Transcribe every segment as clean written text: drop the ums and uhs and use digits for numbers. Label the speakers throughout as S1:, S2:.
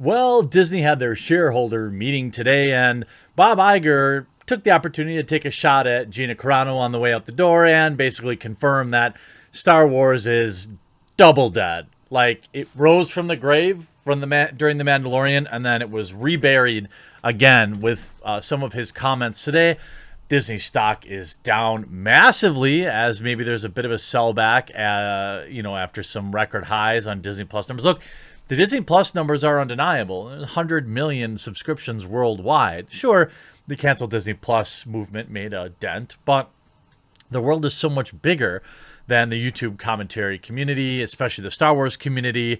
S1: Well, Disney had their shareholder meeting today, and Bob Iger took the opportunity to take a shot at Gina Carano on the way out the door and basically confirm that Star Wars is double dead. Like, it rose from the grave during The Mandalorian, and then it was reburied again with some of his comments today. Disney stock is down massively, as maybe there's a bit of a sellback, after some record highs on Disney Plus numbers. Look, the Disney Plus numbers are undeniable. 100 million subscriptions worldwide. Sure, the cancel Disney Plus movement made a dent, but the world is so much bigger than the YouTube commentary community, especially the Star Wars community.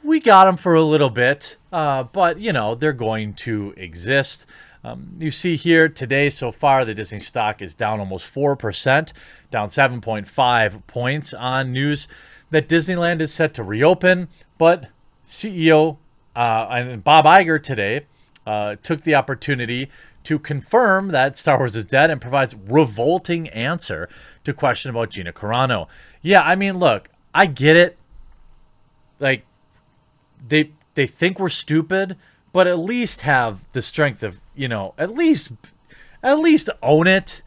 S1: We got them for a little bit, but, they're going to exist. You see here today so far, the Disney stock is down almost 4%, down 7.5 points on news that Disneyland is set to reopen. But CEO and Bob Iger today took the opportunity to confirm that Star Wars is dead and provides revolting answer to question about Gina Carano. Yeah, I mean, look, I get it. Like, they think we're stupid, but at least have the strength of, at least own it.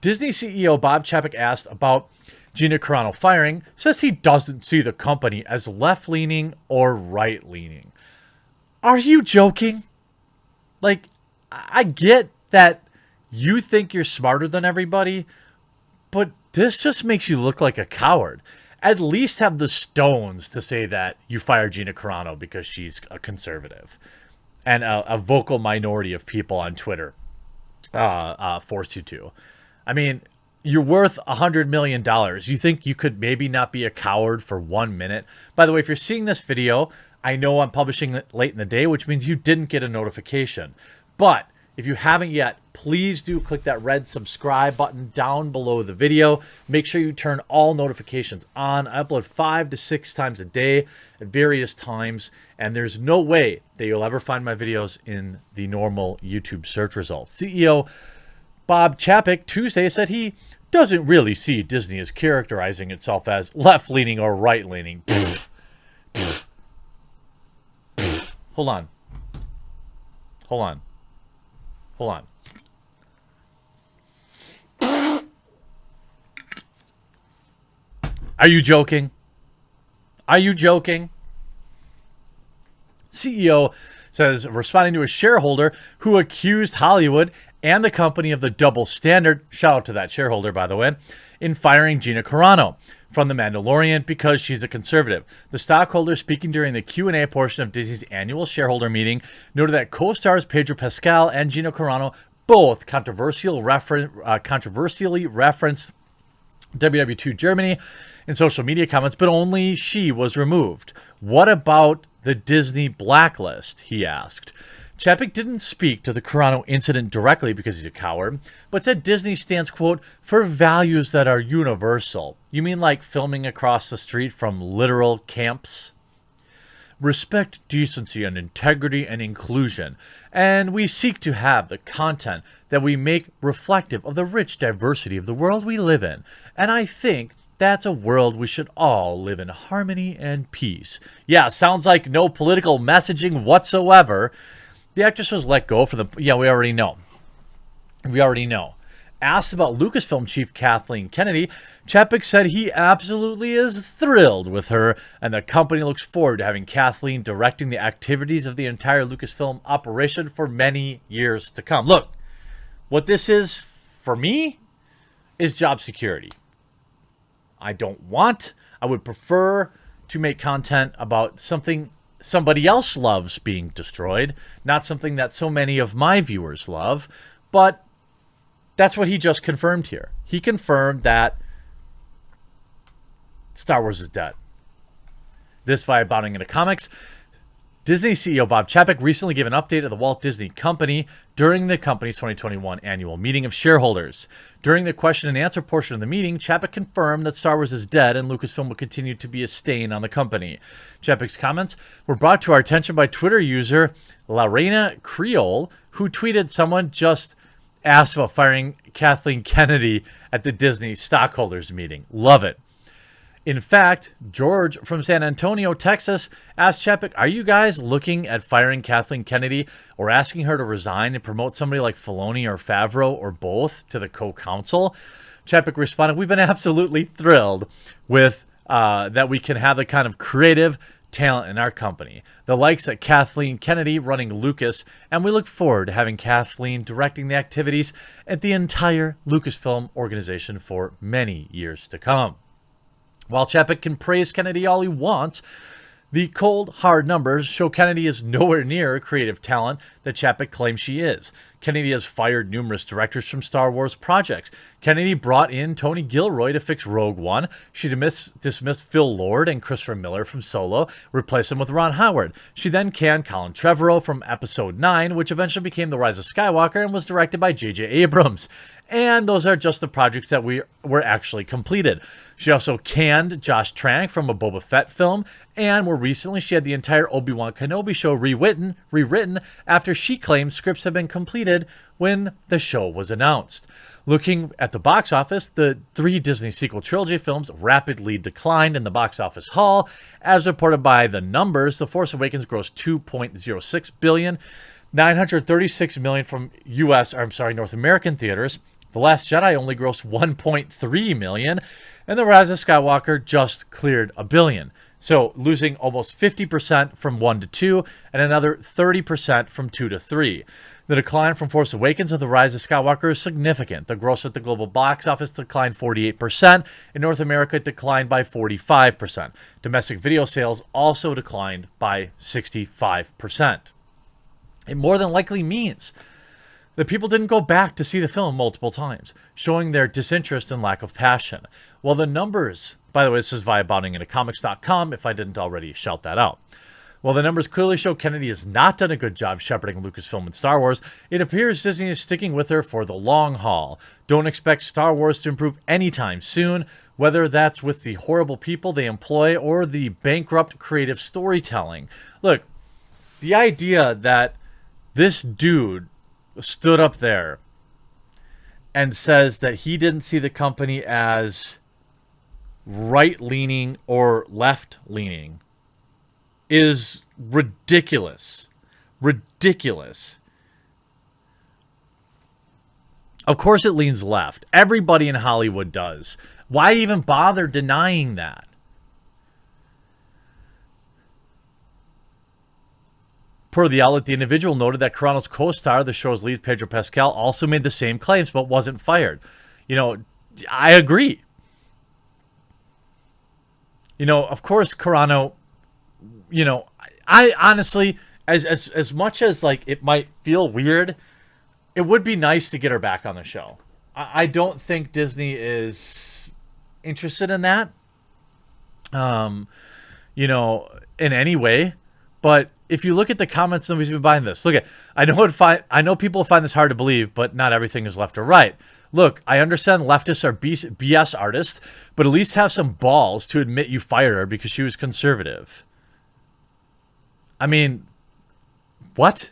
S1: Disney CEO Bob Chapek asked about Gina Carano firing, says he doesn't see the company as left-leaning or right-leaning. Are you joking? Like, I get that you think you're smarter than everybody, but this just makes you look like a coward. At least have the stones to say that you fired Gina Carano because she's a conservative. And a vocal minority of people on Twitter forced you to. I mean, you're worth $100 million. You think you could maybe not be a coward for 1 minute? By the way, if you're seeing this video, I know I'm publishing it late in the day, which means you didn't get a notification. But if you haven't yet, please do click that red subscribe button down below the video. Make sure you turn all notifications on. I upload 5 to 6 times a day at various times, and there's no way that you'll ever find my videos in the normal YouTube search results. CEO Bob Chapek Tuesday said he doesn't really see Disney as characterizing itself as left-leaning or right-leaning. Hold on. Are you joking? CEO says, responding to a shareholder who accused Hollywood and the company of the double standard, shout out to that shareholder, by the way, in firing Gina Carano from The Mandalorian because she's a conservative. The stockholder, speaking during the Q&A portion of Disney's annual shareholder meeting, noted that co-stars Pedro Pascal and Gina Carano both controversially referenced WW2 Germany in social media comments, but only she was removed. What about the Disney blacklist, he asked. Chapek didn't speak to the Carano incident directly because he's a coward, but said Disney stands, quote, for values that are universal. You mean like filming across the street from literal camps? Respect, decency, and integrity and inclusion. And we seek to have the content that we make reflective of the rich diversity of the world we live in. And I think that's a world we should all live in harmony and peace. Yeah, sounds like no political messaging whatsoever. The actress was let go for the... Yeah, we already know. Asked about Lucasfilm chief Kathleen Kennedy, Chapek said he absolutely is thrilled with her, and the company looks forward to having Kathleen directing the activities of the entire Lucasfilm operation for many years to come. Look, what this is for me is job security. I would prefer to make content about something somebody else loves being destroyed, not something that so many of my viewers love. But that's what he just confirmed here. He confirmed that Star Wars is dead. This via Bouncing into Comics. Disney CEO Bob Chapek recently gave an update of the Walt Disney Company during the company's 2021 annual meeting of shareholders. During the question and answer portion of the meeting, Chapek confirmed that Star Wars is dead and Lucasfilm will continue to be a stain on the company. Chapek's comments were brought to our attention by Twitter user La Reina Creole, who tweeted, "Someone just asked about firing Kathleen Kennedy at the Disney stockholders meeting. Love it." In fact, George from San Antonio, Texas, asked Chapek, are you guys looking at firing Kathleen Kennedy or asking her to resign and promote somebody like Filoni or Favreau or both to the co-counsel? Chapek responded, we've been absolutely thrilled with that we can have the kind of creative talent in our company, the likes of Kathleen Kennedy running Lucas, and we look forward to having Kathleen directing the activities at the entire Lucasfilm organization for many years to come. While Chapek can praise Kennedy all he wants, the cold, hard numbers show Kennedy is nowhere near creative talent that Chapek claims she is. Kennedy has fired numerous directors from Star Wars projects. Kennedy brought in Tony Gilroy to fix Rogue One. She dismissed Phil Lord and Christopher Miller from Solo, replaced them with Ron Howard. She then canned Colin Trevorrow from Episode 9, which eventually became The Rise of Skywalker and was directed by J.J. Abrams. And those are just the projects that were actually completed. She also canned Josh Trank from a Boba Fett film, and more recently she had the entire Obi-Wan Kenobi show rewritten after she claimed scripts had been completed when the show was announced. Looking at the box office, the 3 Disney sequel trilogy films rapidly declined in the box office haul. As reported by The Numbers, The Force Awakens grossed $2.06 billion, $936 million from North American theaters. The Last Jedi only grossed $1.3 million, and The Rise of Skywalker just cleared $1 billion. So losing almost 50% from 1 to 2 and another 30% from 2 to 3. The decline from Force Awakens to The Rise of Skywalker is significant. The gross at the global box office declined 48%. In North America, it declined by 45%. Domestic video sales also declined by 65%. It more than likely means that people didn't go back to see the film multiple times, showing their disinterest and lack of passion. Well, the numbers, by the way, this is via boundingintocomics.com, if I didn't already shout that out. Well, the numbers clearly show Kennedy has not done a good job shepherding Lucasfilm and Star Wars. It appears Disney is sticking with her for the long haul. Don't expect Star Wars to improve anytime soon, whether that's with the horrible people they employ or the bankrupt creative storytelling. Look, the idea that this dude stood up there and says that he didn't see the company as right-leaning or left-leaning is ridiculous. Ridiculous. Of course it leans left. Everybody in Hollywood does. Why even bother denying that? Per the outlet, the individual noted that Carano's co-star, the show's lead, Pedro Pascal, also made the same claims but wasn't fired. You know, I agree. You know, of course, Carano, you know, I honestly, as much as like it might feel weird, it would be nice to get her back on the show. I don't think Disney is interested in that, you know, in any way. But if you look at the comments, nobody's even buying this. Look at, I know people find this hard to believe, but not everything is left or right. Look, I understand leftists are BS artists, but at least have some balls to admit you fired her because she was conservative. I mean, what?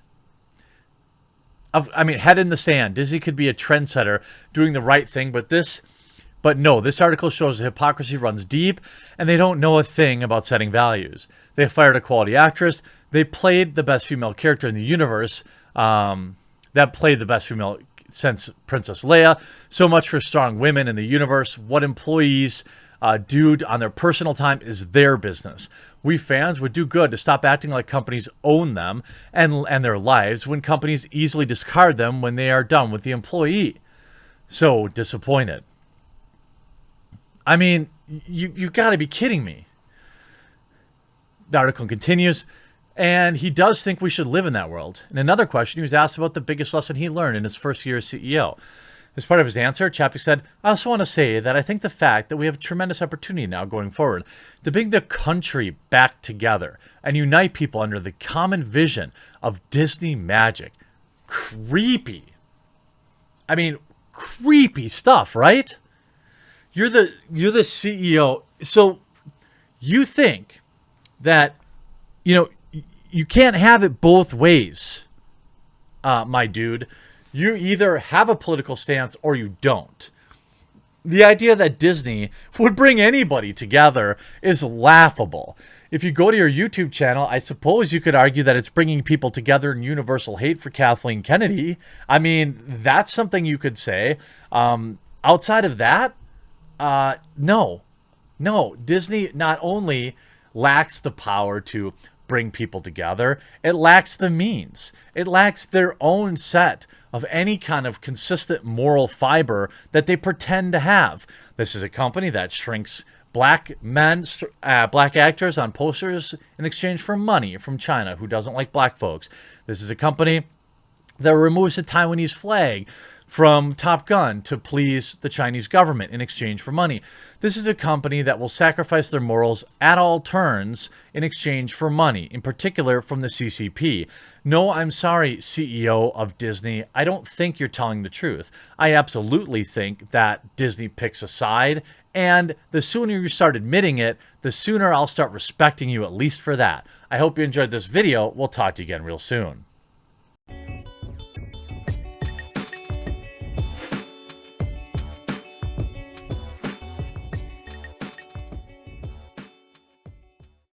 S1: I mean, head in the sand. Disney could be a trendsetter doing the right thing, but no, this article shows the hypocrisy runs deep, and they don't know a thing about setting values. They fired a quality actress. They played the best female character in the universe that played the best female since Princess Leia. So much for strong women in the universe. What employees do on their personal time is their business. We fans would do good to stop acting like companies own them and their lives when companies easily discard them when they are done with the employee. So disappointed. I mean, you got to be kidding me. The article continues, and he does think we should live in that world. In another question, he was asked about the biggest lesson he learned in his first year as CEO. As part of his answer, Chapek said, I also want to say that I think the fact that we have a tremendous opportunity now going forward to bring the country back together and unite people under the common vision of Disney magic. Creepy. I mean, creepy stuff, right? You're the CEO. So you think that, you know, you can't have it both ways, my dude. You either have a political stance or you don't. The idea that Disney would bring anybody together is laughable. If you go to your YouTube channel, I suppose you could argue that it's bringing people together in universal hate for Kathleen Kennedy. I mean, that's something you could say. Outside of that, no. No, Disney not only lacks the power to bring people together, it lacks the means. It lacks their own set of any kind of consistent moral fiber that they pretend to have. This is a company that shrinks black actors on posters in exchange for money from China who doesn't like black folks. This is a company that removes the Taiwanese flag from Top Gun to please the Chinese government in exchange for money. This is a company that will sacrifice their morals at all turns in exchange for money, in particular from the CCP. No, I'm sorry, CEO of Disney. I don't think you're telling the truth. I absolutely think that Disney picks a side, and the sooner you start admitting it, the sooner I'll start respecting you, at least for that. I hope you enjoyed this video. We'll talk to you again real soon.